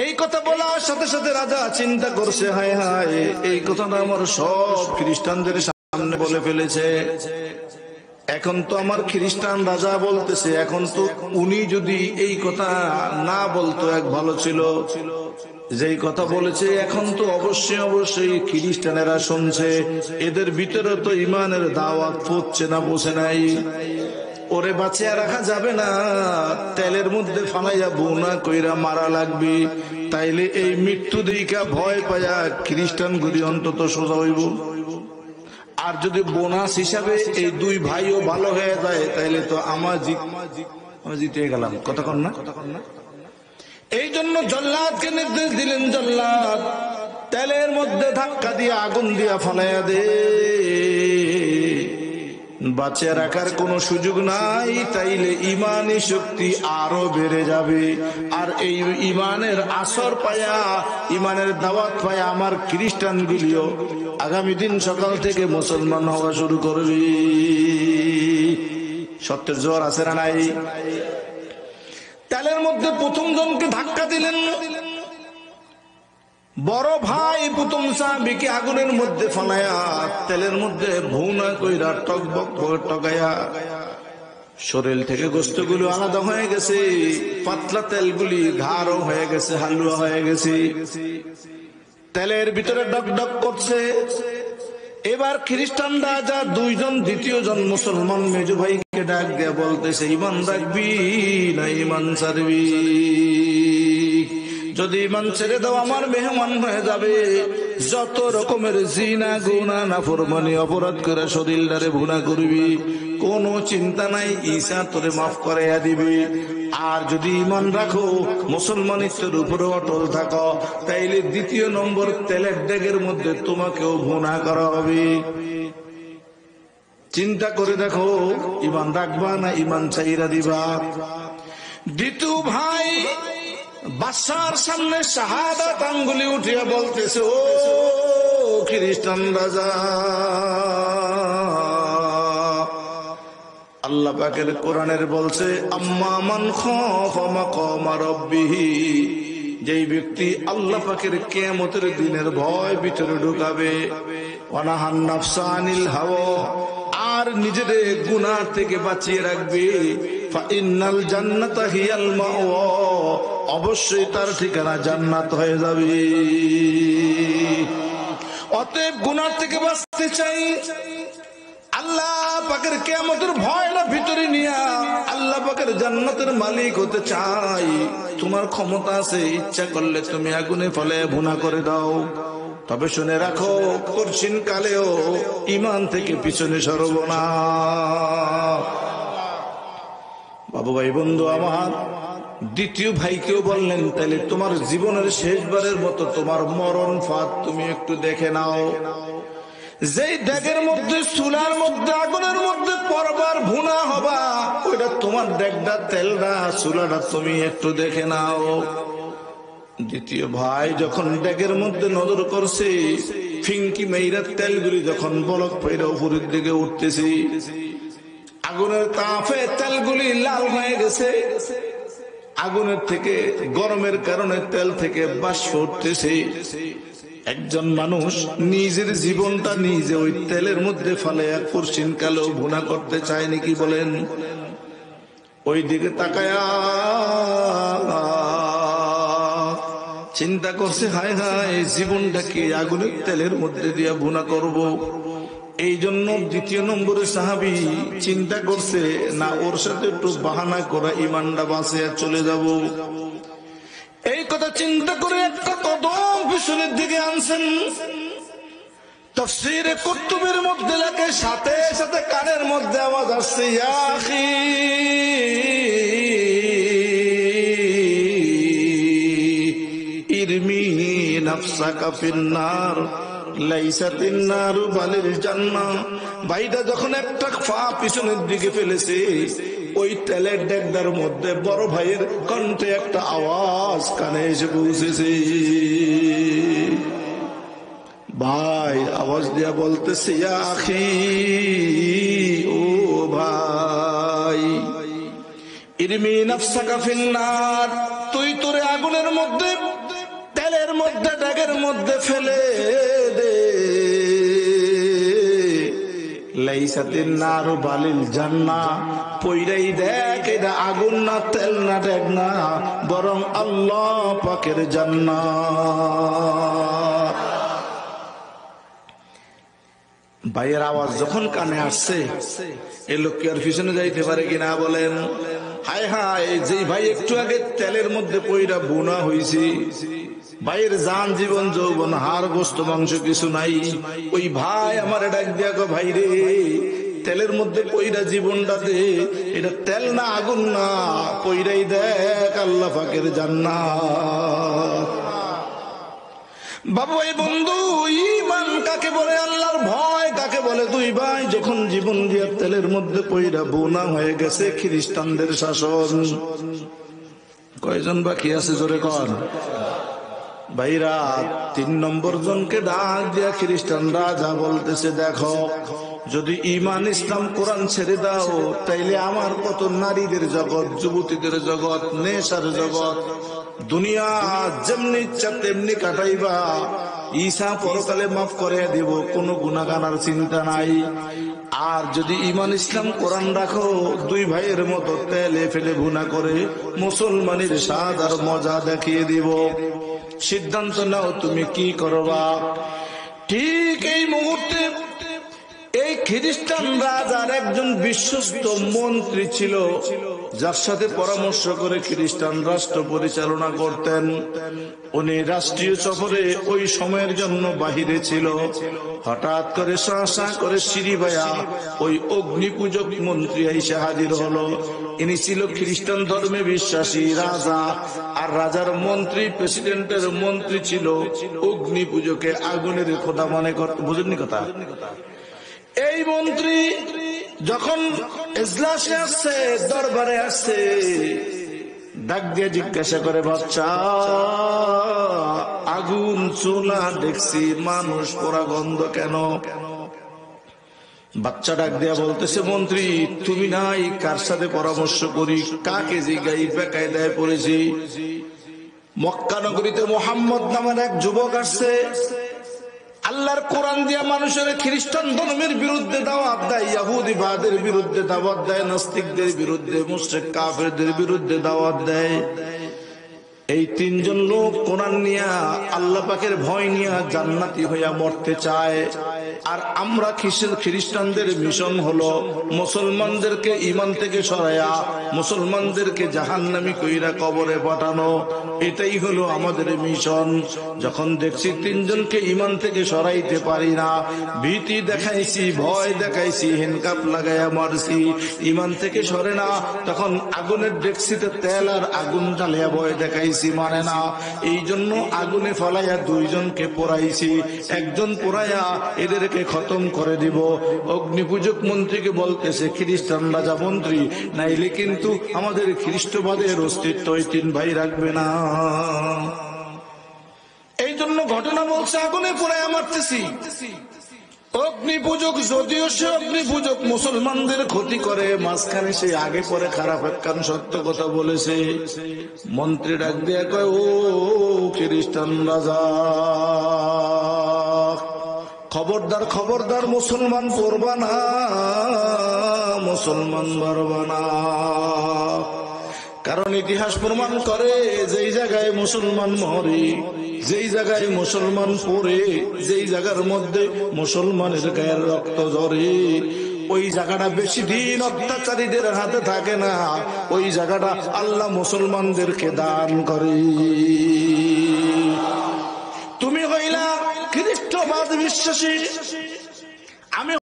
এই কথা বলার সাথে সাথে রাজা চিন্তা করছে, হায় হায়, এই কথাটা আমার সব খ্রিস্টানদের সামনে বলে ফেলেছে। এখন তো আমার খ্রিস্টান রাজা বলতেছে, এখন তো উনি যদি এই কথা না বলতো এক ভালো ছিল, যেই কথা বলেছে এখন তো অবশ্যই অবশ্যই খ্রিস্টানেরা শুনছে, এদের ভিতরে তো ইমানের দাওয়াত পৌঁছে না, বসে নাই। ওরে বাঁচিয়ে রাখা যাবে না, তেলের মধ্যে ফালাইয়া বোনা কইরা মারা লাগবে, তাইলে এই মৃত্যু দিকা ভয় পাইয়া খ্রিস্টান গুলি অন্তত সোজা হইব। আর যদি বোনাস হিসাবে এই দুই ভাইও ভালো হয়ে যায়, তাইলে তো আমি জিতে গেলাম। কতক্ষণ না? এই জন্য জল্লাদকে নির্দেশ দিলেন, জল্লাদ তেলের মধ্যে ধাক্কা দিয়ে আগুন দিয়া ফালাইয়া দে, বাঁচিয়ে রাখার কোন সুযোগ নাই, তাইলে ইমানি শক্তি আরো বেড়ে যাবে। আর এই ইমানের আসর পায়া, ইমানের দাওয়াত পায়া আমার খ্রিস্টান গুলিও আগামী দিন সকাল থেকে মুসলমান হওয়া শুরু করবে। সত্যের জোর আছে না নাই? তেলের মধ্যে প্রথম জনকে ধাক্কা দিলেন, বড় ভাই প্রথম সাহাবীকে আগুনের মধ্যে ফালায়া তেলের মধ্যে ভুনা কইরা টকবক টকায়া শরীর থেকে গোশতগুলো আলাদা হয়ে গেছে, পাতলা তেলগুলি ঘাড় হয়ে গেছে, হালুয়া হয়ে গেছে, তেলের ভিতরে ডক ডক করছে। এবার খ্রিস্টান রাজা দুইজন, দ্বিতীয় জন মুসলমান মেজু ভাইকে ডাক দিয়া বলতেছে, ইমান রাখবি না ইমান ছাড়বি? যদি ইমান ছেড়ে দাও আমার মেহমান হয়ে যাবে, যত রকমের জিনা গুনাহ নাফরমানি অপরাধ করে শরীরটারে ভুনা করবি, কোনো চিন্তা নাই, ঈসা তোরে মাফ করাইয়া দিবে। আর যদি ইমান রাখো, মুসলমানিত্বের উপরে অটল থাকো, তাইলে দ্বিতীয় নম্বর তেলের ডেগের মধ্যে তোমাকেও ভুনা করা হবে। চিন্তা করে দেখো, ইমান রাখবা না ইমান চাইরা দিবা? দ্বিতীয় ভাই বাদশার সামনে শাহাদাত আঙ্গুলি উঠিয়া বলতেছে, ও খ্রিস্টান রাজা, আল্লাহ পাকের কোরআনের বলছে, আম্মা মান খাফা মাকামা রাব্বিহি, যেই ব্যক্তি আল্লাহ পাকের কিয়ামতের দিনের ভয় ভিতরে ঢুকাবে, ওয়া নাহান নাফসা আনিল হাওয়া, আর নিজের গুনাহ থেকে বাঁচিয়ে রাখবে, ফা ইন্নাল জান্নাতা হিয়াল মাওয়া, অবশ্যই তার ঠিকানা জান্নাত হয়ে যাবে। অতএব গুনাহ থেকে বাঁচতে চাই, আল্লাহ পাকের কিয়ামতের ভয়টা ভিতরে নিয়া আল্লাহ পাকের জান্নাতের মালিক হতে চাই, তোমার ক্ষমতা আছে, ইচ্ছা করলে তুমি আগুনে ফেলে ভুনা করে দাও। তবে শুনে রাখো, কঠিন কালেও ইমান থেকে পিছনে সরব না। বাবু ভাই বন্ধু আমার, দ্বিতীয় ভাইকেও বললেন, তাহলে তোমার জীবনের শেষবারের মতো তোমার মরণ ফাঁদ তুমি একটু দেখে নাও। যেই ডেগের মধ্যে, চুলার মধ্যে, আগুনের মধ্যে পরবার ভুনা হবা, ওইটা তোমার ডেগটা, তেলটা, চুলাটা তুমি একটু দেখে নাও। দ্বিতীয় ভাই যখন ডেগের মধ্যে নজর করছে, ফিঙ্কি মেইরা তেলগুলি যখন বলক পেরা উপরের দিকে উঠতেছে, আগুনের তাপে তেলগুলি লাল হয়ে গেছে, আগুনের থেকে গরমের কারণে তেল থেকে বাষ্প উঠতেছে। একজন মানুষ নিজের জীবনটা নিজে ওই তেলের মধ্যে ফালাইয়া কঠিন কালেও ভুনা করতে চায় নাকি বলেন? ওই দিকে তাকায়া চিন্তা করছে, হায় হায়, জীবনটাকে আগুনের তেলের মধ্যে দিয়া ভুনা করব। এই জন্য দ্বিতীয় নম্বরে সাহাবী চিন্তা করছে, না ওর সাথে একটু বাহানা করা ইমানটা বাঁচে চলে যাব। এই কথা চিন্তা করে একটা কদম পিছনের দিকে আনছেন। তাফসীরে কুতুবের মধ্যে লেখে, সাথে সাথে কানের মধ্যে আওয়াজ আসছে, ইয়া আখি ইরমি নাফসাকা ফিন্নার লাইসাতিন নারু বালিল জান্নাহ। ভাইটা যখন একটা পা পিছনের দিকে ফেলেছে, ওই তেলের ডেকটার মধ্যে বড় ভাইয়ের কণ্ঠে একটা আওয়াজ কানে এসে পৌঁছেছে। ভাই আওয়াজ দিয়া বলতেছে, ইয়া আখি, ও ভাই, ইরমি নাফসাকা ফিন্নার, তুই তোরে আগুনের মধ্যে তেলের মধ্যে ড্যাগের মধ্যে ফেলে দে। লাইসাতিন নারু বালিল জান্নাহ, পইরাই দেখ এটা আগুন না, তেল না, ড্যাগ না, বরং আল্লাহ পাকের জান্নাত। ভাইয়ের আওয়াজ যখন কানে আসছে, এই লোক কি আর পিছনে যাইতে পারে কিনা বলেন? হায় হায়, যেই ভাই একটু আগে তেলের মধ্যে পইরা বোনা হইছে, ভাইয়ের জান জীবন যৌবন হাড় গোস্ত মাংস কিছু নাই, ওই ভাই আমার ডাক দিয়া গো, ভাই রে তেলের মধ্যে পইরা জীবনটা দে, এটা তেল না আগুন না, পইরাই দেখ আল্লাহ পাকের জান্নাত। বাবু এই বন্ধু, ঈমান কাকে বলে, আল্লাহর ভয় কাকে বলে? দুই ভাই যখন জীবন দিয়া তেলের মধ্যে পইরা বোনা হয়ে গেছে, খ্রিস্টানদের শাসন। কয়জন বাকি আছে জোরে কর ভাইরা? 3 নম্বর জনকে ডাক দিয়া খ্রিস্টান রাজা বলতেছে, দেখো যদি ঈমান ইসলাম কোরআন ছেড়ে দাও, তাইলে আমার কত নারীদের জগৎ, যুবতীদের জগৎ, নেশার জগৎ, দুনিয়া যেমনি ইচ্ছা তেমনি কাটাইবা, ঈসা পরকালে মাফ করে দিব, কোনো গুনাহগানার চিন্তা নাই। আর যদি ঈমান ইসলাম কোরআন রাখো, দুই ভাইয়ের মতো তেলে ফেলে ভুনা করে মুসলমানের স্বাদ আর মজা দেখিয়ে দিব। সিদ্ধান্ত নাও তুমি কি করবা। ঠিক এই মুহূর্তে এই খ্রিস্টান রাজার একজন বিশ্বস্ত মন্ত্রী ছিল, যার সাথে পরামর্শ করে খ্রিস্টান রাষ্ট্র পরিচালনা করতেন। উনি রাষ্ট্রীয় সফরে ওই সময়ের জন্য বাহিরে ছিল। হঠাৎ করে শাসা করে সিঁড়ি ভাইয়া ওই অগ্নি পূজক মন্ত্রী এসে হাজির হলো। ইনি ছিল খ্রিস্টান ধর্মে বিশ্বাসী রাজা, আর রাজার মন্ত্রী, প্রেসিডেন্টের মন্ত্রী ছিল অগ্নি পূজকে আগুনের খোদা মনে করত। বুঝেননি কথা? এই মন্ত্রী যখন এজলাসে আসছে, দরবারে আসছে, ডাক দিয়ে জিজ্ঞাসা করে, বাচ্চা আগুন চুলা দেখছি, মানুষ পোড়া গন্ধ কেন? বাচ্চা ডাক দিয়া বলতেছে, মন্ত্রী তুমি নাই, কার সাথে পরামর্শ করি, কাকে জিগাই, বেকায়দায় পড়েছি। মক্কা নগরীতে মুহাম্মদ নামের এক যুবক আসছে, আল্লাহর কোরআন দিয়া মানুষের খ্রিস্টান ধর্মের বিরুদ্ধে দাওয়াত দেয়, ইহুদিবাদের বিরুদ্ধে দাওয়াত দেয়, নাস্তিকদের বিরুদ্ধে, মুশরিক কাফেরদের বিরুদ্ধে দাওয়াত দেয়। এই 3 জন লোক কোরআন নিয়া, আল্লাহ পাকের ভয় নিয়া জান্নাতি হইয়া মরতে চায়। আর আমরা খ্রিস্টানদের মিশন হলো মুসলমানদেরকে ঈমান থেকে সরাইয়া মুসলমানদেরকে জাহান্নামী কইরা কবরে পাঠানো। এটাই হলো আমাদের মিশন। যখন দেখছি 3 জনকে ঈমান থেকে সরাইতে পারি না, ভীতি দেখাইছি, ভয় দেখাইছি, হ্যান্ডকাপ লাগাইয়া মারছি, ঈমান থেকে সরে না, তখন আগুনের ডেকসিতে তেল আর আগুন জ্বালিয়া ভয় দেখাইছি, মানে না। এই জন্য আগুনে ফলাইয়া 2 জনকে পোড়াইছি, একজন পোড়াইয়া এদেরকে খতম করে দিব। অগ্নিপূজক মন্ত্রীকে বলতেছে, খ্রিস্টান রাজা মন্ত্রী, নাইলে কিন্তু আমাদের খ্রিস্টবাদের অস্তিত্ব এই 3 ভাই রাখবে না। এই জন্য ঘটনা বলছে, আগুনে পোড়াইয়া মারতেছি। অগ্নিপূজক যদিও সে অগ্নিপূজক মুসলমানদের ক্ষতি করে, মাঝখানে সে আগে পরে খারাপ একখান সত্য কথা বলেছে। মন্ত্রী ডাক দিয়ে কয়, ও খ্রিস্টান রাজা, খবরদার খবরদার, মুসলমান পড়বা না, মুসলমান মারবা না। কারণ ইতিহাস প্রমাণ করে, যেই জায়গায় মুসলমান মরে, যেই জায়গায় মুসলমান পড়ে, যেই জায়গার মধ্যে মুসলমানের গায়ের রক্ত ঝরে, ওই জায়গাটা বেশি দিন অত্যাচারীদের হাতে থাকে না, ওই জায়গাটা আল্লাহ মুসলমানদেরকে দান করে। তুমি হইলা খ্রিস্টবাদ বিশ্বাসী, আমি